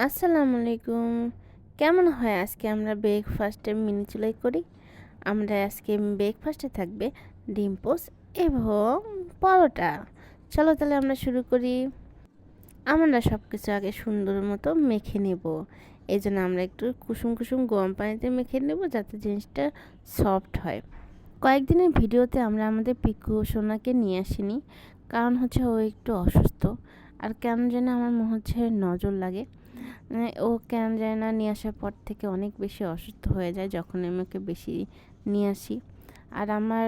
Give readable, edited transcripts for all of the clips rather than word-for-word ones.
আসসালামু আলাইকুম। কেমন হয় আজকে আমরা ব্রেকফাস্টে মিনি চুলাই করি। আমরা আজকে ব্রেকফাস্টে থাকবে ডিম পোচ এবং পরোটা। চলো তাহলে আমরা শুরু করি। আমরা সব কিছু আগে সুন্দর মতো মেখে নেব। এই জন্য আমরা একটু কুসুম কুসুম গরম পানিতে মেখে নেব যাতে জিনিসটা সফট হয়। কয়েকদিনের ভিডিওতে আমরা আমাদের পিকু সোনাকে নিয়ে আসিনি, কারণ হচ্ছে ও একটু অসুস্থ। আর কেন জানি আমার মনে হচ্ছে নজর লাগে। ও কেন যায় না, নিয়ে আসার পর থেকে অনেক বেশি অসুস্থ হয়ে যায় যখন আমি ওকে বেশি নিয়ে আসি। আর আমার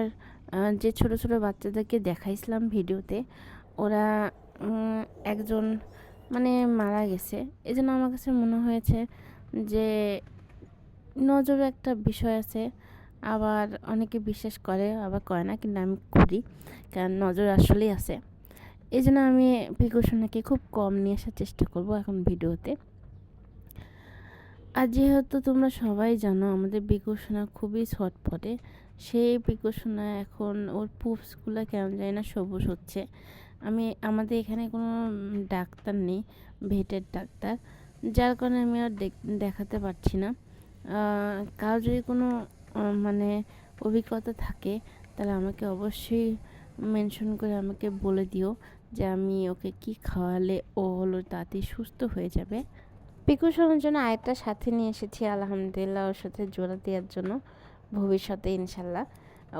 যে ছোট ছোট বাচ্চাদেরকে দেখাইছিলাম ভিডিওতে, ওরা একজন মানে মারা গেছে। এই জন্য আমার কাছে মনে হয়েছে যে নজরের একটা বিষয় আছে। আবার অনেকে বিশ্বাস করে আবার করে না, কিন্তু আমি করি, কারণ নজর আসলেই আছে। এই জন্য আমি প্রিকশনকে খুব কম নিয়ে আসার চেষ্টা করব এখন ভিডিওতে। আর যেহেতু তোমরা সবাই জানো আমাদের পিকুসোনা খুবই ছটফটে, সেই পিকুসোনা এখন ওর পুপসগুলো কেমন যায় না সবুজ হচ্ছে। আমাদের এখানে কোনো ডাক্তার নেই, ভেটের ডাক্তার, যার কারণে আমি আর দেখাতে পারছি না। কারো যদি কোনো মানে অভিজ্ঞতা থাকে তাহলে আমাকে অবশ্যই মেনশন করে আমাকে বলে দিও যে আমি ওকে কি খাওয়ালে ও হলো তাড়াতাড়ি সুস্থ হয়ে যাবে। পিকুসনের জন্য আরেকটা সাথে নিয়ে এসেছি, আলহামদুলিল্লাহ, ওর সাথে জোড়া দেওয়ার জন্য ভবিষ্যতে ইনশাল্লাহ।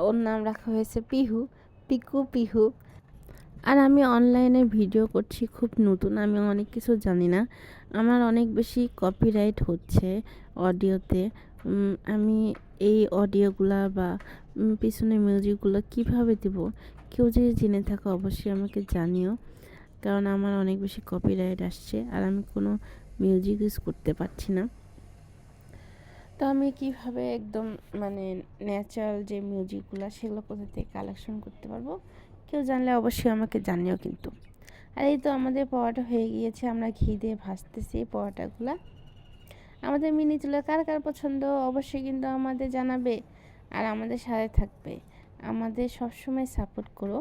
ওর নাম রাখা হয়েছে পিহু, পিহু। আর আমি অনলাইনে ভিডিও করছি, খুব নতুন, আমি অনেক কিছু জানি না। আমার অনেক বেশি কপিরাইট হচ্ছে অডিওতে। আমি এই অডিওগুলা বা পিছনে মিউজিকগুলো কিভাবে দেব, কেউ যদি জেনে থাকো অবশ্যই আমাকে জানিও, কারণ আমার অনেক বেশি কপিরাইট আসছে আর আমি কোনো মিউজিক ইউজ করতে পারছি না। তো আমি কিভাবে একদম মানে ন্যাচারাল যে মিউজিকগুলো সেগুলো কোথা থেকে কালেকশন করতে পারবো, কেউ জানলে অবশ্যই আমাকে জানিও কিন্তু। আর এই তো আমাদের পরোটা হয়ে গিয়েছে, আমরা ঘি দিয়ে ভাজতেছি পরোটাগুলা। আমাদের মিনি চুলা কার কার পছন্দ অবশ্যই কিন্তু আমাদের জানাবে, আর আমাদের সাথে থাকবে, আমাদের সবসময় সাপোর্ট করো।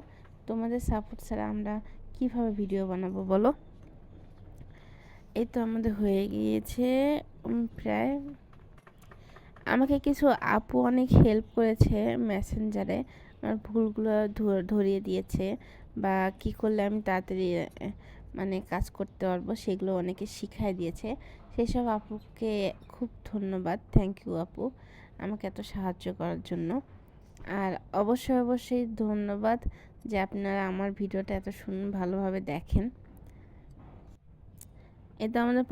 তোমাদের সাপোর্ট ছাড়া আমরা কিভাবে ভিডিও বানাবো বলো। এই তো আমাদের হয়ে গিয়েছে প্রায়। আমাকে কিছু আপু অনেক হেল্প করেছে মেসেঞ্জারে, আমার ভুলগুলো ধরিয়ে দিয়েছে, বা কি করলে আমি তাড়াতাড়ি মানে কাজ করতে পারবো সেগুলো অনেকে শিখাই দিয়েছে। সেসব আপুকে খুব ধন্যবাদ, থ্যাংক ইউ আপু আমাকে এত সাহায্য করার জন্য। আর অবশ্যই ধন্যবাদ যে আপনারা আমার ভিডিওটা এত ভালোভাবে দেখেন। এটা আমাদের